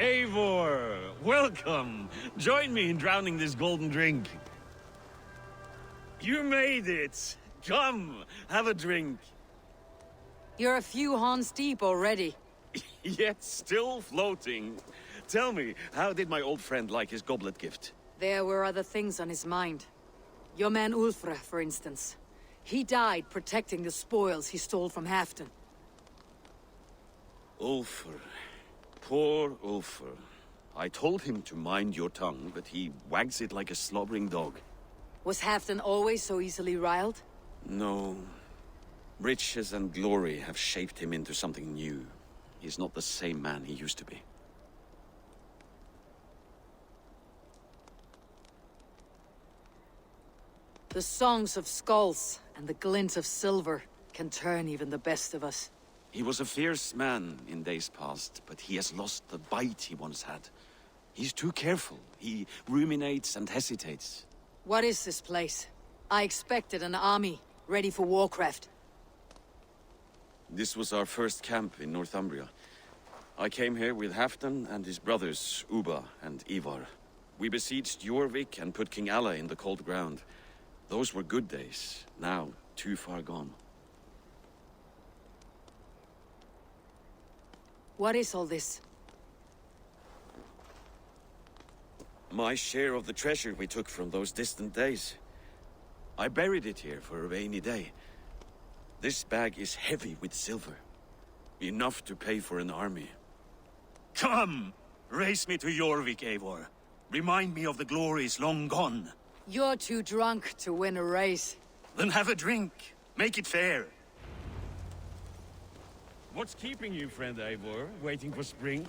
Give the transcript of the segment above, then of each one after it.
Eivor, welcome! Join me in drowning this golden drink. You made it! Come, have a drink. You're a few horns deep already. Yet still floating. Tell me, how did my old friend like his goblet gift? There were other things on his mind. Your man Ulfre, for instance. He died protecting the spoils he stole from Halfdan. Ulfr. Poor Ulfr. I told him to mind your tongue, but he wags it like a slobbering dog. Was Halfdan always so easily riled? No. Riches and glory have shaped him into something new. He's not the same man he used to be. The songs of skulls and the glint of silver can turn even the best of us. He was a fierce man in days past, but he has lost the bite he once had. He's too careful. He ruminates and hesitates. What is this place? I expected an army, ready for warcraft. This was our first camp in Northumbria. I came here with Halfdan and his brothers, Ubba and Eivor. We besieged Jorvik and put King Alla in the cold ground. Those were good days, now too far gone. What is all this? My share of the treasure we took from those distant days. I buried it here for a rainy day. This bag is heavy with silver. Enough to pay for an army. Come! Race me to Jorvik, Eivor. Remind me of the glories long gone. You're too drunk to win a race. Then have a drink. Make it fair. What's keeping you, friend Eivor? Waiting for spring?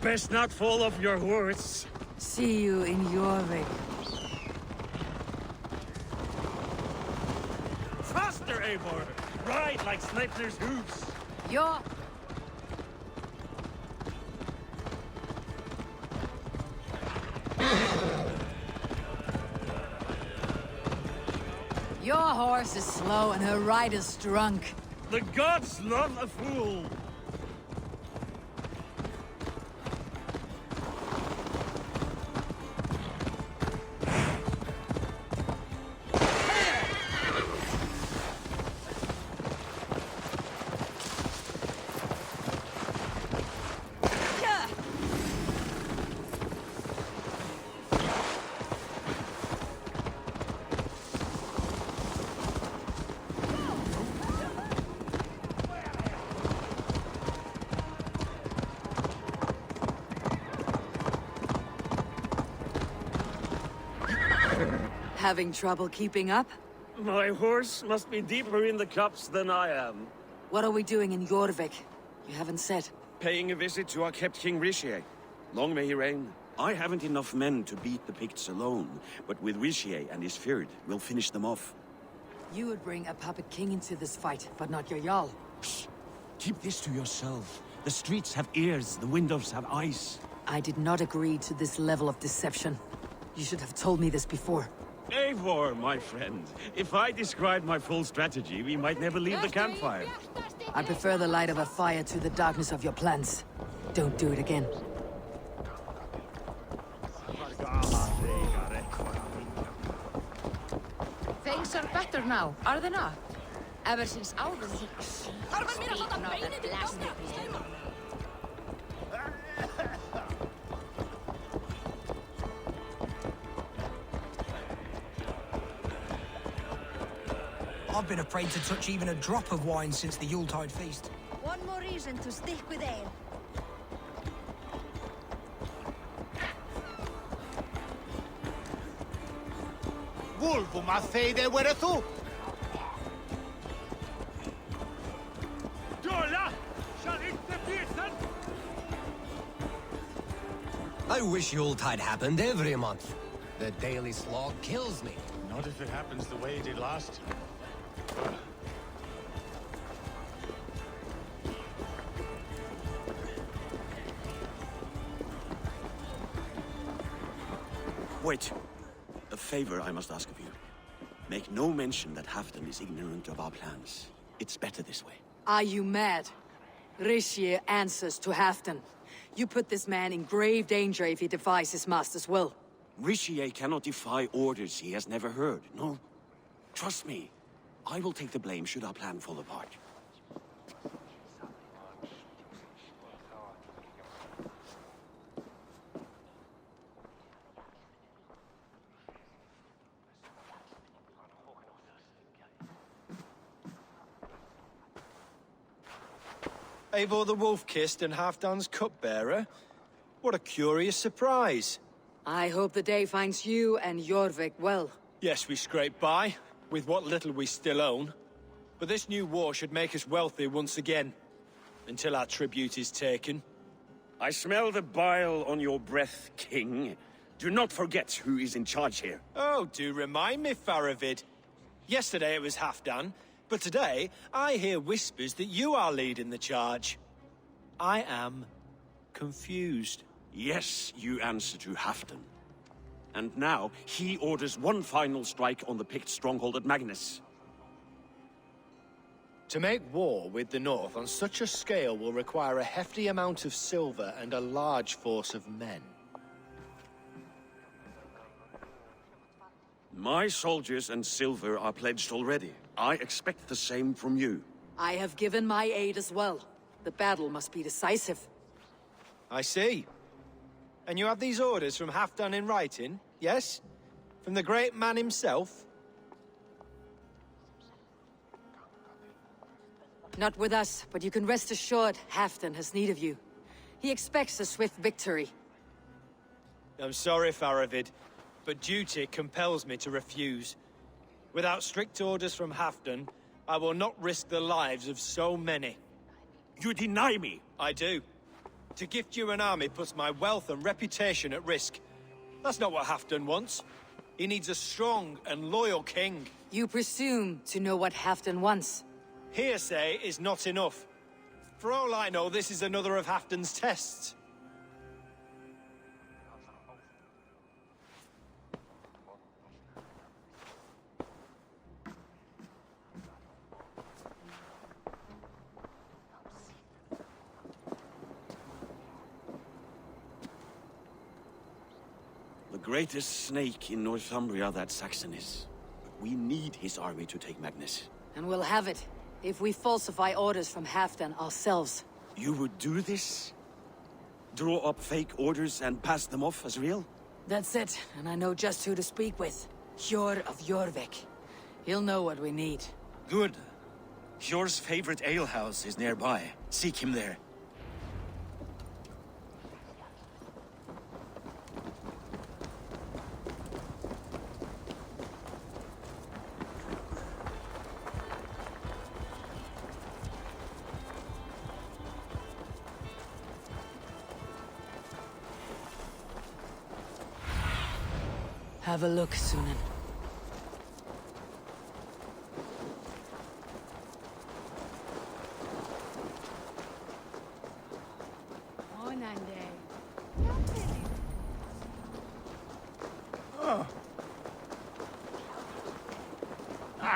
Best not fall off your horse. See you in Jorvik. Faster, Eivor! Ride like Sleipnir's hooves! Your horse is slow and her rider's drunk. The gods love a fool! Having trouble keeping up? My horse must be deeper in the cups than I am. What are we doing in Jorvik? You haven't said. Paying a visit to our kept King Rishier. Long may he reign. I haven't enough men to beat the Picts alone, but with Rishier and his Fyrd, we'll finish them off. You would bring a puppet king into this fight, but not your Jarl. Psst. Keep this to yourself. The streets have ears, the windows have eyes. I did not agree to this level of deception. You should have told me this before. Eivor, my friend. If I described my full strategy, we might never leave the campfire. I prefer the light of a fire to the darkness of your plans. Don't do it again. Things are better now, are they not? Ever since Odin Sight. I've been afraid to touch even a drop of wine since the Yuletide feast. One more reason to stick with ale. Vulvo, ma fede were tu? I wish Yuletide happened every month. The daily slog kills me. Not if it happens the way it did last. Wait. A favor I must ask of you. Make no mention that Halfdan is ignorant of our plans. It's better this way. Are you mad? Rishi answers to Halfdan. You put this man in grave danger if he defies his master's will. Rishi cannot defy orders he has never heard, no? Trust me. I will take the blame should our plan fall apart. Eivor the Wolf-Kissed and Halfdan's cupbearer? What a curious surprise. I hope the day finds you and Jorvik well. Yes, we scraped by, with what little we still own. But this new war should make us wealthy once again. Until our tribute is taken. I smell the bile on your breath, King. Do not forget who is in charge here. Oh, do remind me, Faravid. Yesterday it was Halfdan, but today I hear whispers that you are leading the charge. I am confused. Yes, you answer to Halfdan. And now, he orders one final strike on the picked stronghold at Magnus. To make war with the North on such a scale will require a hefty amount of silver and a large force of men. My soldiers and silver are pledged already. I expect the same from you. I have given my aid as well. The battle must be decisive. I see. And you have these orders from Halfdan in writing, yes? From the great man himself? Not with us, but you can rest assured Halfdan has need of you. He expects a swift victory. I'm sorry, Faravid, but duty compels me to refuse. Without strict orders from Halfdan, I will not risk the lives of so many. You deny me! I do. To gift you an army puts my wealth and reputation at risk. That's not what Halfdan wants. He needs a strong and loyal king. You presume to know what Halfdan wants. Hearsay is not enough. For all I know, this is another of Halfdan's tests. The greatest snake in Northumbria that Saxon is. But we need his army to take Magnus. And we'll have it, if we falsify orders from Halfdan ourselves. You would do this? Draw up fake orders and pass them off as real? That's it, and I know just who to speak with. Hjor of Jorvik. He'll know what we need. Good. Hjor's favorite alehouse is nearby. Seek him there. Have a look, Sýnin.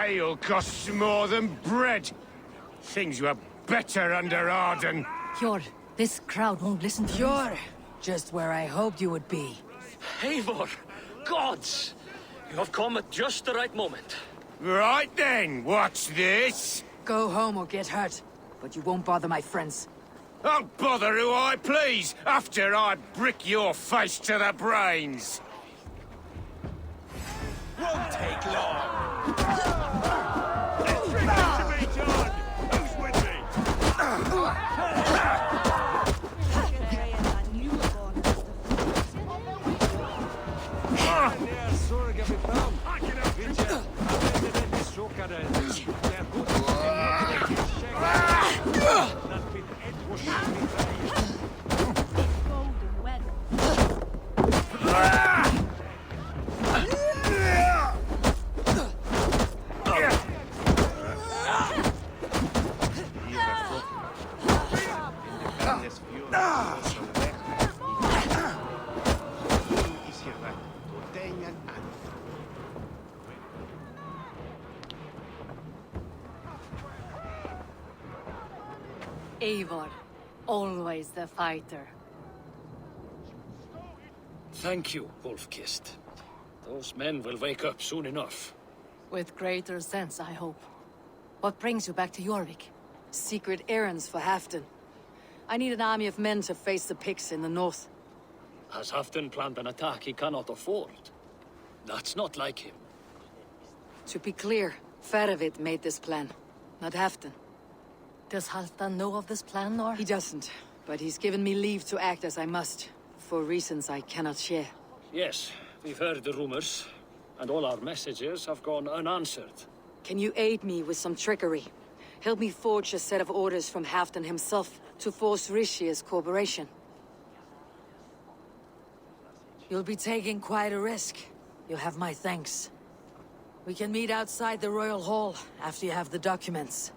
Ale costs more than bread. Things were better under Arden. Hjor, this crowd won't listen to Hjor! Just where I hoped you would be. Eivor! Gods! You have come at just the right moment. Right then, what's this? Go home or get hurt. But you won't bother my friends. I'll bother who I please, after I brick your face to the brains. Won't take long. Who's with me? Eivor, always the fighter. Thank you, Wolf-Kissed. Those men will wake up soon enough. With greater sense, I hope. What brings you back to Jorvik? Secret errands for Halfdan. I need an army of men to face the Picts in the north. Has Halfdan planned an attack he cannot afford? That's not like him. To be clear, Faravid made this plan, not Halfdan. Does Halfdan know of this plan, or? He doesn't, but he's given me leave to act as I must, for reasons I cannot share. Yes, we've heard the rumors, and all our messages have gone unanswered. Can you aid me with some trickery? Help me forge a set of orders from Halfdan himself to force Rishia's cooperation. You'll be taking quite a risk. You'll have my thanks. We can meet outside the Royal Hall after you have the documents.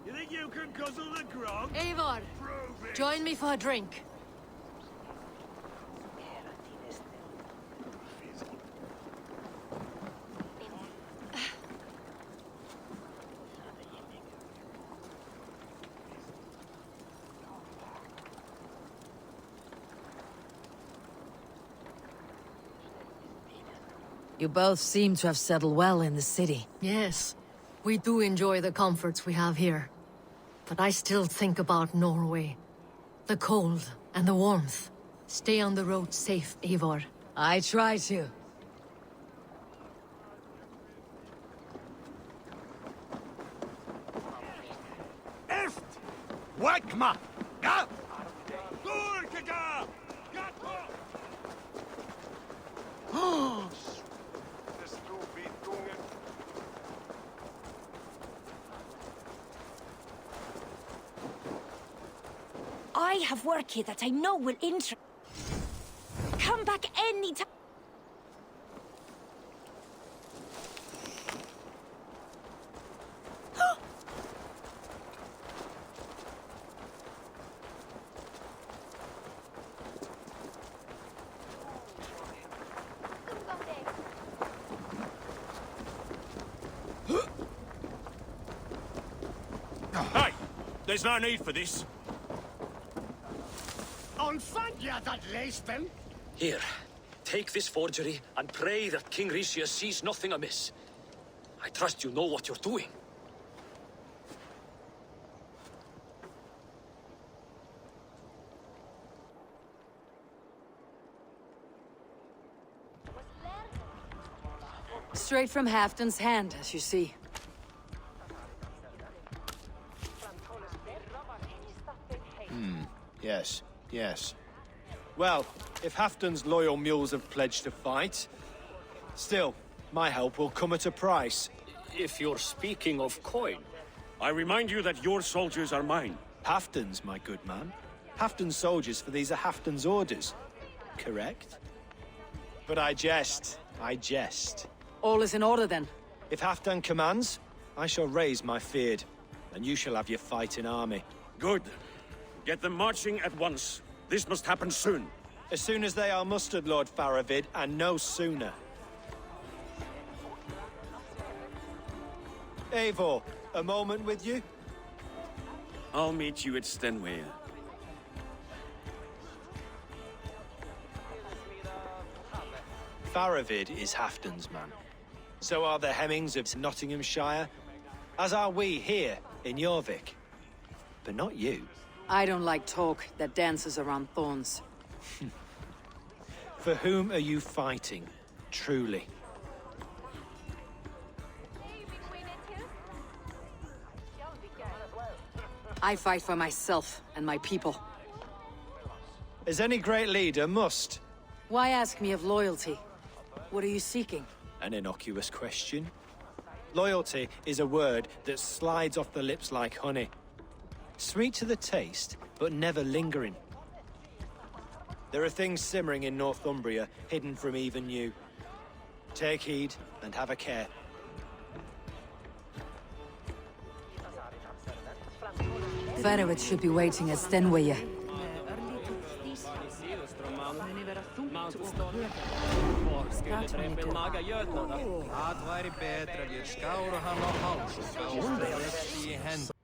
You think you can guzzle the grog? Eivor, join me for a drink. You both seem to have settled well in the city. Yes, we do enjoy the comforts we have here. But I still think about Norway. The cold and the warmth. Stay on the road safe, Eivor. I try to. Eft! Wakma! Ja! Gurkega! I have work here that I know will interest. Come back any time. Hey! There's no need for this. Here, take this forgery and pray that King Rishia sees nothing amiss. I trust you know what you're doing. Straight from Halfdan's hand, as you see. Yes, yes. Well, if Halfdan's loyal mules have pledged to fight, still, my help will come at a price. If you're speaking of coin. I remind you that your soldiers are mine. Halfdan's, my good man. Halfdan's soldiers, for these are Halfdan's orders. Correct? But I jest. I jest. All is in order, then. If Halfdan commands, I shall raise my feared, and you shall have your fighting army. Good. Get them marching at once. This must happen soon. As soon as they are mustered, Lord Faravid, and no sooner. Eivor, a moment with you? I'll meet you at Stenway. Faravid is Halfdan's man. So are the Hemmings of Nottinghamshire, as are we here in Jorvik. But not you. I don't like talk that dances around thorns. For whom are you fighting, truly? I fight for myself and my people. As any great leader must. Why ask me of loyalty? What are you seeking? An innocuous question. Loyalty is a word that slides off the lips like honey. Sweet to the taste, but never lingering. There are things simmering in Northumbria, hidden from even you. Take heed, and have a care. Faravid should be waiting at Stenway. Það væri betra ef ég skára hann á háls og skára í hendur.